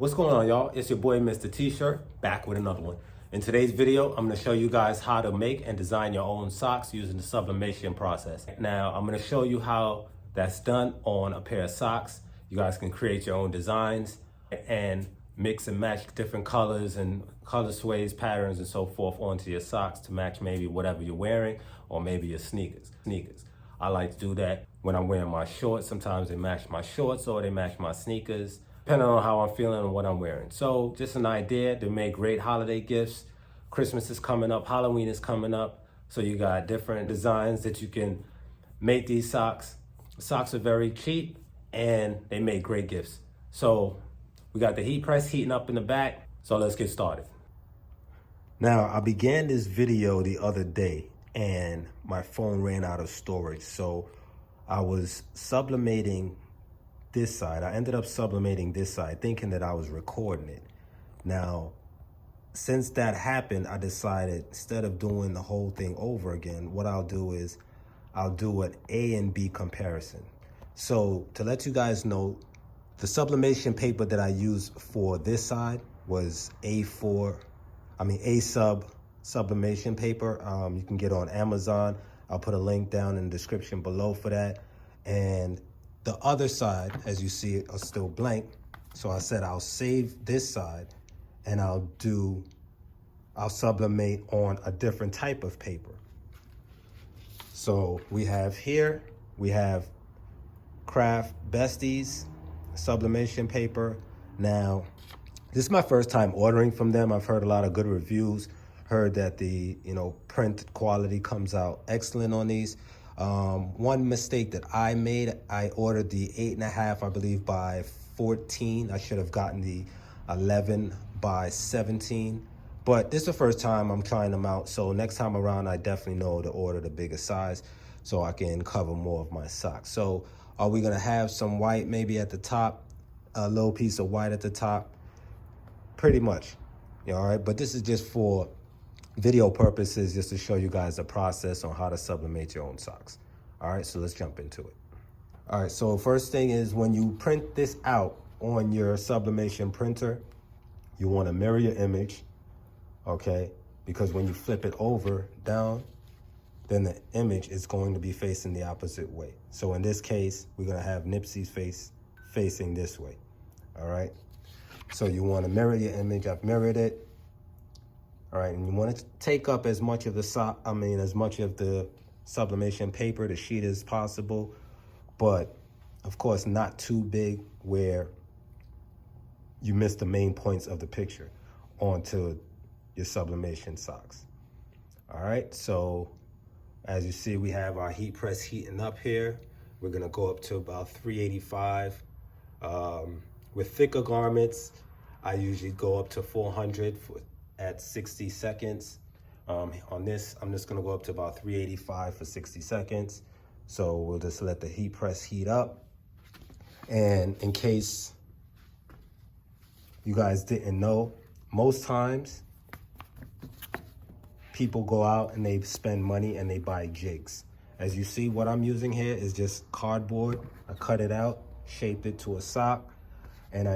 What's going on, y'all? It's your boy, Mr. T-Shirt, back with another one. In today's video, I'm gonna show you guys how to make and design your own socks using the sublimation process. Now, I'm gonna show you how that's done on a pair of socks. You guys can create your own designs and mix and match different colors and color sways, patterns, and so forth onto your socks to match maybe whatever you're wearing or maybe your sneakers. I like to do that when I'm wearing my shorts. Sometimes they match my shorts or they match my sneakers, depending on how I'm feeling and what I'm wearing. So just an idea to make great holiday gifts. Christmas is coming up, Halloween is coming up. So you got different designs that you can make these socks. The socks are very cheap and they make great gifts. So we got the heat press heating up in the back. So let's get started. Now, I began this video the other day and my phone ran out of storage. So I was sublimating this side. I ended up sublimating this side thinking that I was recording it. Now, since that happened, I decided instead of doing the whole thing over again, what I'll do is I'll do an A and B comparison. So to let you guys know, the sublimation paper that I used for this side was A-Sub sublimation paper. You can get on Amazon. I'll put a link down in the description below for that. And the other side, as you see, it is still blank. So I said I'll save this side and I'll sublimate on a different type of paper. So we have Crafting Besties sublimation paper. Now, this is my first time ordering from them. I've heard a lot of good reviews. Heard that the print quality comes out excellent on these. One mistake that I made, I ordered the 8.5, I believe, by 14. I should have gotten the 11 by 17. But this is the first time I'm trying them out. So next time around, I definitely know to order the bigger size so I can cover more of my socks. So are we gonna have some white maybe at the top, a little piece of white at the top? Pretty much, all right? But this is just for video purposes, just to show you guys the process on how to sublimate your own socks. All right, so let's jump into it. All right, so first thing is when you print this out on your sublimation printer, you want to mirror your image, okay? Because when you flip it over down, then the image is going to be facing the opposite way. So in this case, we're gonna have Nipsey's face facing this way, all right? So you want to mirror your image. I've mirrored it. All right, and you want to take up as much of the sublimation paper, the sheet, as possible, but of course not too big where you miss the main points of the picture onto your sublimation socks. All right, so as you see, we have our heat press heating up here. We're gonna go up to about 385. With thicker garments, I usually go up to 400 at 60 seconds. On this, I'm just gonna go up to about 385 for 60 seconds. So we'll just let the heat press heat up. And in case you guys didn't know, most times people go out and they spend money and they buy jigs. As you see, what I'm using here is just cardboard. I cut it out, shaped it to a sock, and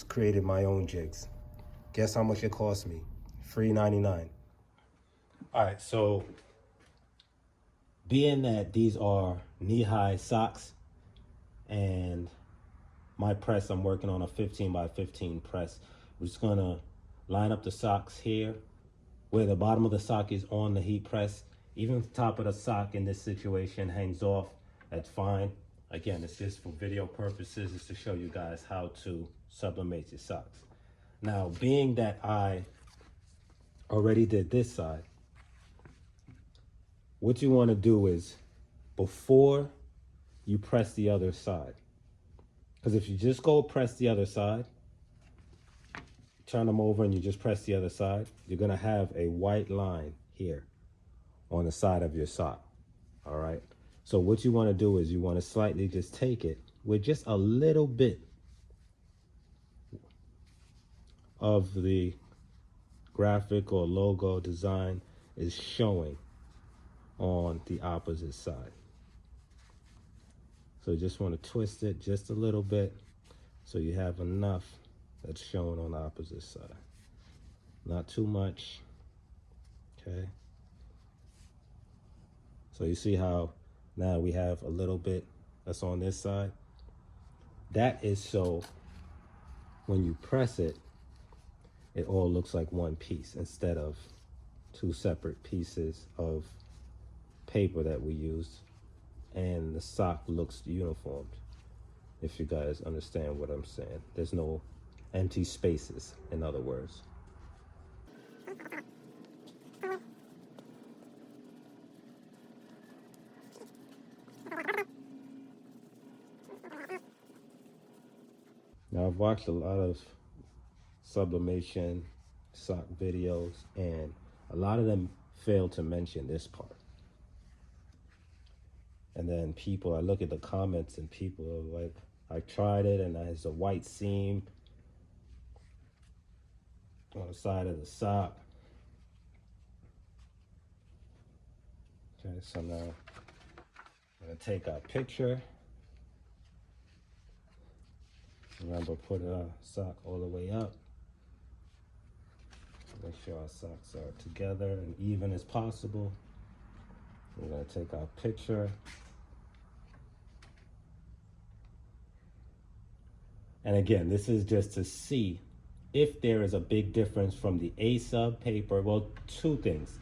created my own jigs. Guess how much it cost me? $3.99. All right, so being that these are knee-high socks and my press, I'm working on a 15 by 15 press. We're just gonna line up the socks here where the bottom of the sock is on the heat press. Even if the top of the sock in this situation hangs off, that's fine. Again, it's just for video purposes, it's to show you guys how to sublimate your socks. Now, being that I already did this side, what you want to do is before you press the other side, because if you just go press the other side, turn them over and you just press the other side, you're going to have a white line here on the side of your sock. All right, so what you want to do is you want to slightly just take it with just a little bit of the graphic or logo design is showing on the opposite side. So you just want to twist it just a little bit so you have enough that's shown on the opposite side. Not too much, okay? So you see how now we have a little bit that's on this side? That is so when you press it, it all looks like one piece instead of two separate pieces of paper that we use, and the sock looks uniformed, if you guys understand what I'm saying. There's no empty spaces, in other words. Now, I've watched a lot of sublimation sock videos, and a lot of them fail to mention this part. And then people, I look at the comments and people are like, I tried it and there's a white seam on the side of the sock. Okay, so now I'm gonna take our picture. Remember, put our sock all the way up. Make sure our socks are together and even as possible. We're gonna take our picture. And again, this is just to see if there is a big difference from the A-Sub paper. Well, two things: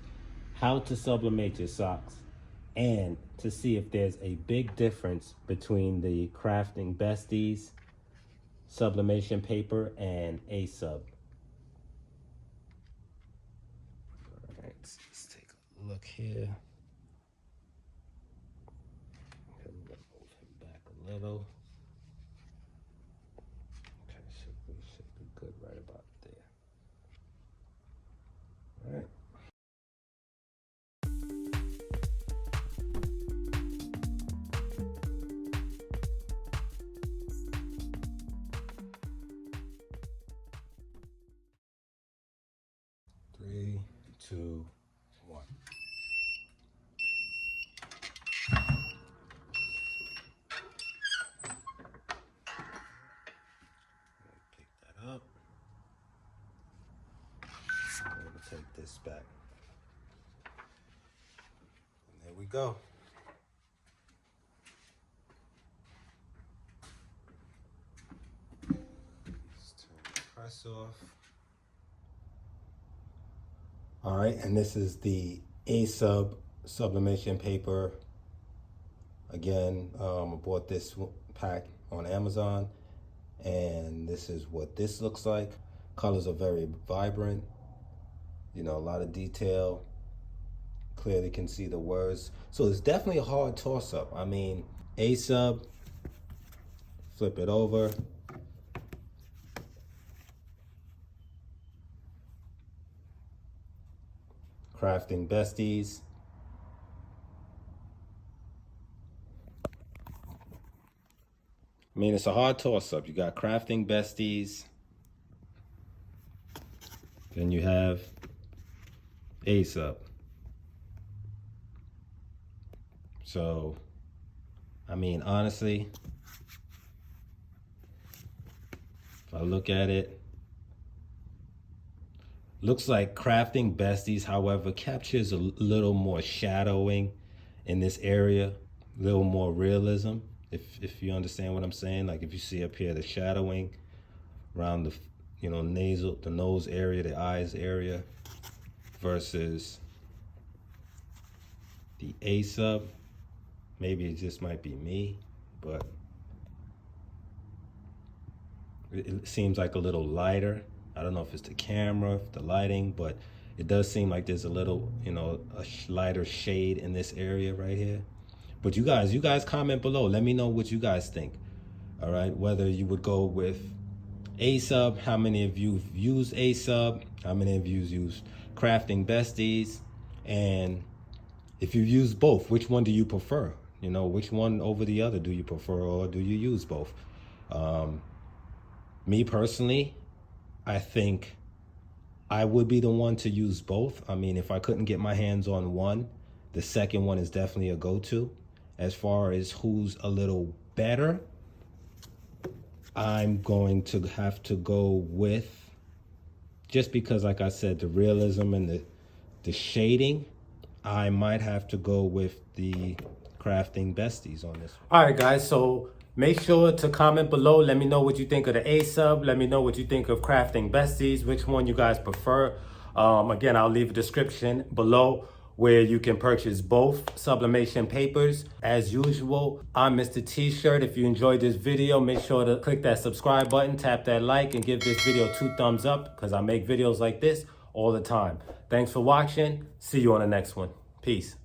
how to sublimate your socks, and to see if there's a big difference between the Crafting Besties sublimation paper and A-Sub. All right, let's take a look here. I'm gonna move him back a little. Okay, should be good right about there. All right. Three, two, one. Pick that up. I'm going to take this back. And there we go. Let's turn the press off. All right, and this is the A-Sub sublimation paper. Again, I bought this pack on Amazon, and this is what this looks like. Colors are very vibrant, you know, a lot of detail. Clearly can see the words. So it's definitely a hard toss-up. I mean, A-Sub, flip it over. Crafting Besties. I mean, it's a hard toss-up. You got Crafting Besties. Then you have A-Sub. So, I mean, honestly, if I look at it, looks like Crafting Besties, however, captures a little more shadowing in this area, a little more realism, if you understand what I'm saying. Like if you see up here, the shadowing around the, you know, the nose area, the eyes area, versus the A-Sub. Maybe it just might be me, but it seems like a little lighter. I don't know if it's the camera, the lighting, but it does seem like there's a little, you know, a lighter shade in this area right here. But you guys comment below. Let me know what you guys think. All right, whether you would go with A-Sub, how many of you use A-Sub, how many of you use Crafting Besties, and if you use both, which one do you prefer? You know, which one over the other do you prefer, or do you use both? Me personally, I think I would be the one to use both. I mean, if I couldn't get my hands on one, the second one is definitely a go-to. As far as who's a little better, I'm going to have to go with, just because, like I said, the realism and the shading, I might have to go with the Crafting Besties on this. All right, guys, so make sure to comment below. Let me know what you think of the A-Sub. Let me know what you think of Crafting Besties, which one you guys prefer. Again, I'll leave a description below where you can purchase both sublimation papers. As usual, I'm Mr. T-Shirt. If you enjoyed this video, make sure to click that subscribe button, tap that like, and give this video 2 thumbs up, because I make videos like this all the time. Thanks for watching. See you on the next one. Peace.